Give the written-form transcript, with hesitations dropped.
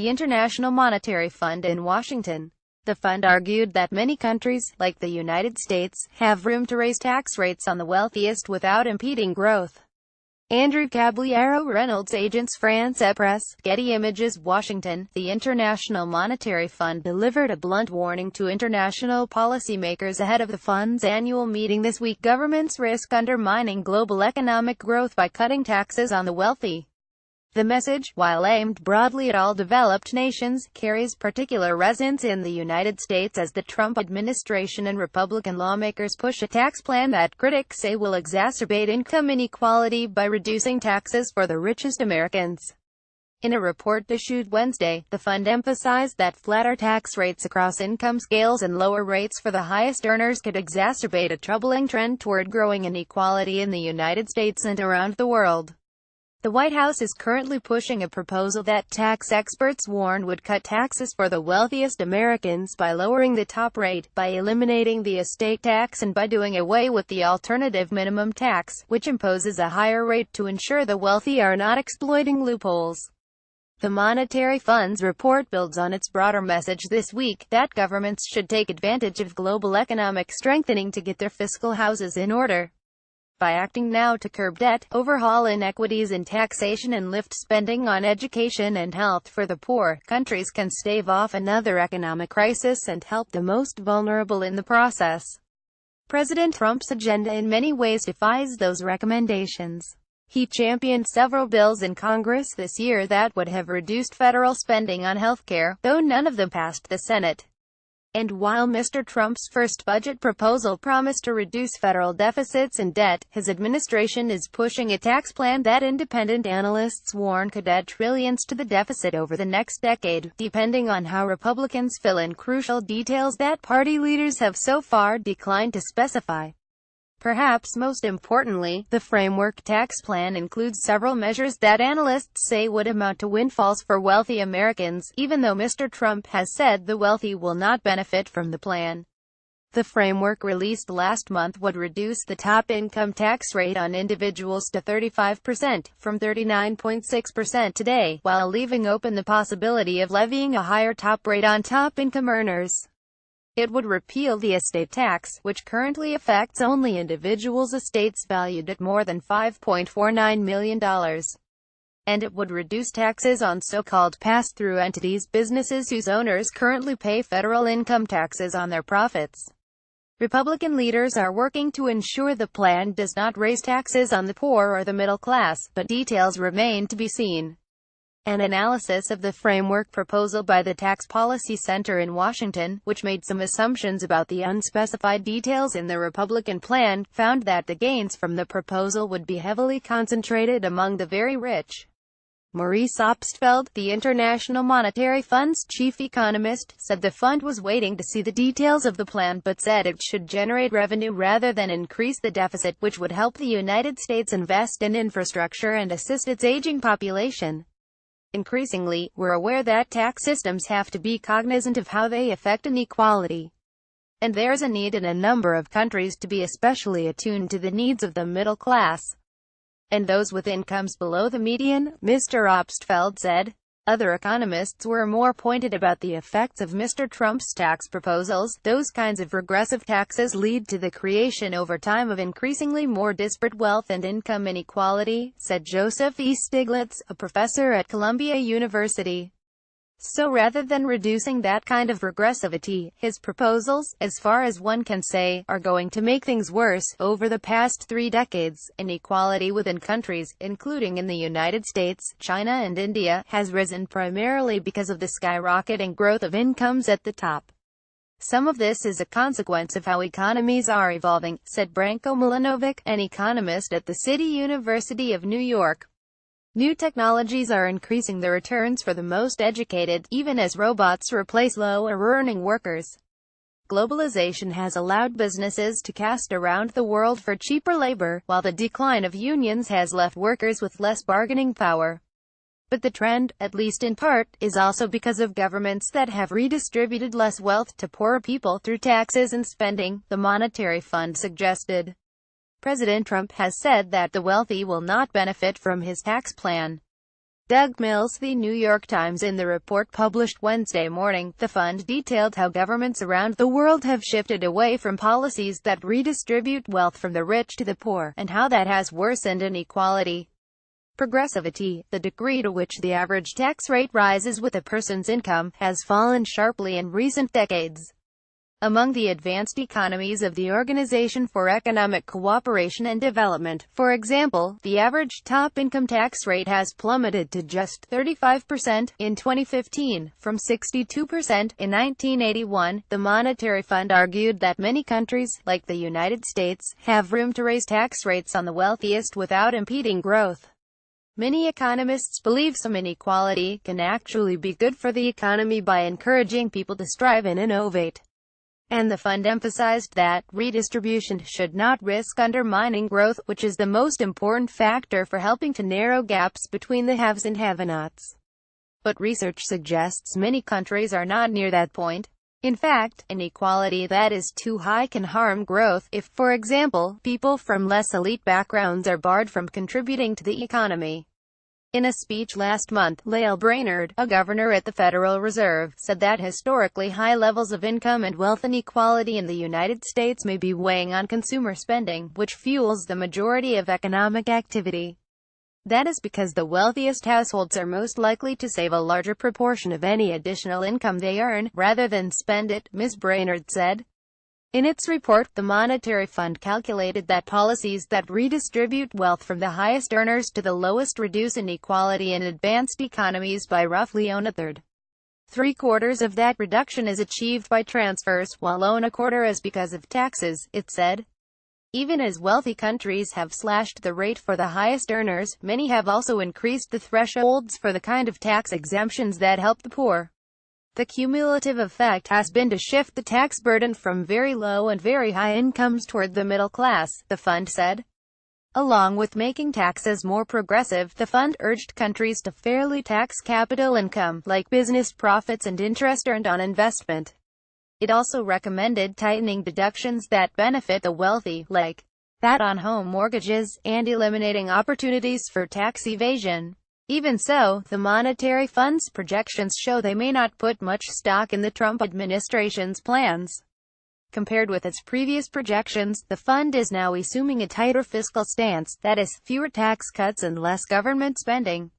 the International Monetary Fund in Washington. The fund argued that many countries, like the United States, have room to raise tax rates on the wealthiest without impeding growth. Andrew CaballeroReyn's Agence France-Presse, Getty Images, Washington. The International Monetary Fund delivered a blunt warning to international policymakers ahead of the fund's annual meeting this week. Governments risk undermining global economic growth by cutting taxes on the wealthy. The message, while aimed broadly at all developed nations, carries particular resonance in the United States as the Trump administration and Republican lawmakers push a tax plan that critics say will exacerbate income inequality by reducing taxes for the richest Americans. In a report issued Wednesday, the fund emphasized that flatter tax rates across income scales and lower rates for the highest earners could exacerbate a troubling trend toward growing inequality in the United States and around the world. The White House is currently pushing a proposal that tax experts warn would cut taxes for the wealthiest Americans by lowering the top rate, by eliminating the estate tax, and by doing away with the alternative minimum tax, which imposes a higher rate to ensure the wealthy are not exploiting loopholes. The Monetary Fund's report builds on its broader message this week, that governments should take advantage of global economic strengthening to get their fiscal houses in order. By acting now to curb debt, overhaul inequities in taxation and lift spending on education and health for the poor, countries can stave off another economic crisis and help the most vulnerable in the process. President Trump's agenda in many ways defies those recommendations. He championed several bills in Congress this year that would have reduced federal spending on healthcare, though none of them passed the Senate. And while Mr. Trump's first budget proposal promised to reduce federal deficits and debt, his administration is pushing a tax plan that independent analysts warn could add trillions to the deficit over the next decade, depending on how Republicans fill in crucial details that party leaders have so far declined to specify. Perhaps most importantly, the framework tax plan includes several measures that analysts say would amount to windfalls for wealthy Americans, even though Mr. Trump has said the wealthy will not benefit from the plan. The framework released last month would reduce the top income tax rate on individuals to 35%, from 39.6% today, while leaving open the possibility of levying a higher top rate on top income earners. It would repeal the estate tax, which currently affects only individuals' estates valued at more than $5.49 million. And it would reduce taxes on so-called pass-through entities, businesses whose owners currently pay federal income taxes on their profits. Republican leaders are working to ensure the plan does not raise taxes on the poor or the middle class, but details remain to be seen. An analysis of the framework proposal by the Tax Policy Center in Washington, which made some assumptions about the unspecified details in the Republican plan, found that the gains from the proposal would be heavily concentrated among the very rich. Maurice Obstfeld, the International Monetary Fund's chief economist, said the fund was waiting to see the details of the plan but said it should generate revenue rather than increase the deficit, which would help the United States invest in infrastructure and assist its aging population. Increasingly, we're aware that tax systems have to be cognizant of how they affect inequality. And there's a need in a number of countries to be especially attuned to the needs of the middle class and those with incomes below the median, Mr. Obstfeld said. Other economists were more pointed about the effects of Mr. Trump's tax proposals. Those kinds of regressive taxes lead to the creation over time of increasingly more disparate wealth and income inequality, said Joseph E. Stiglitz, a professor at Columbia University. So rather than reducing that kind of regressivity, his proposals, as far as one can say, are going to make things worse. Over the past 3 decades, inequality within countries, including in the United States, China and India, has risen primarily because of the skyrocketing growth of incomes at the top. Some of this is a consequence of how economies are evolving, said Branko Milanovic, an economist at the City University of New York. New technologies are increasing the returns for the most educated, even as robots replace lower-earning workers. Globalization has allowed businesses to cast around the world for cheaper labor, while the decline of unions has left workers with less bargaining power. But the trend, at least in part, is also because of governments that have redistributed less wealth to poorer people through taxes and spending, the Monetary Fund suggested. President Trump has said that the wealthy will not benefit from his tax plan. Doug Mills. The New York Times. In the report published Wednesday morning, the fund detailed how governments around the world have shifted away from policies that redistribute wealth from the rich to the poor, and how that has worsened inequality. Progressivity, the degree to which the average tax rate rises with a person's income, has fallen sharply in recent decades. Among the advanced economies of the Organization for Economic Cooperation and Development, for example, the average top income tax rate has plummeted to just 35% in 2015, from 62% in 1981. The Monetary Fund argued that many countries, like the United States, have room to raise tax rates on the wealthiest without impeding growth. Many economists believe some inequality can actually be good for the economy by encouraging people to strive and innovate. And the fund emphasized that redistribution should not risk undermining growth, which is the most important factor for helping to narrow gaps between the haves and have-nots. But research suggests many countries are not near that point. In fact, inequality that is too high can harm growth, if, for example, people from less elite backgrounds are barred from contributing to the economy. In a speech last month, Lael Brainerd, a governor at the Federal Reserve, said that historically high levels of income and wealth inequality in the United States may be weighing on consumer spending, which fuels the majority of economic activity. That is because the wealthiest households are most likely to save a larger proportion of any additional income they earn, rather than spend it, Ms. Brainerd said. In its report, the Monetary Fund calculated that policies that redistribute wealth from the highest earners to the lowest reduce inequality in advanced economies by roughly a third. 3/4 of that reduction is achieved by transfers, while a quarter is because of taxes, it said. Even as wealthy countries have slashed the rate for the highest earners, many have also increased the thresholds for the kind of tax exemptions that help the poor. The cumulative effect has been to shift the tax burden from very low and very high incomes toward the middle class, the fund said. Along with making taxes more progressive, the fund urged countries to fairly tax capital income, like business profits and interest earned on investment. It also recommended tightening deductions that benefit the wealthy, like VAT on home mortgages, and eliminating opportunities for tax evasion. Even so, the Monetary Fund's projections show they may not put much stock in the Trump administration's plans. Compared with its previous projections, the fund is now assuming a tighter fiscal stance, that is, fewer tax cuts and less government spending.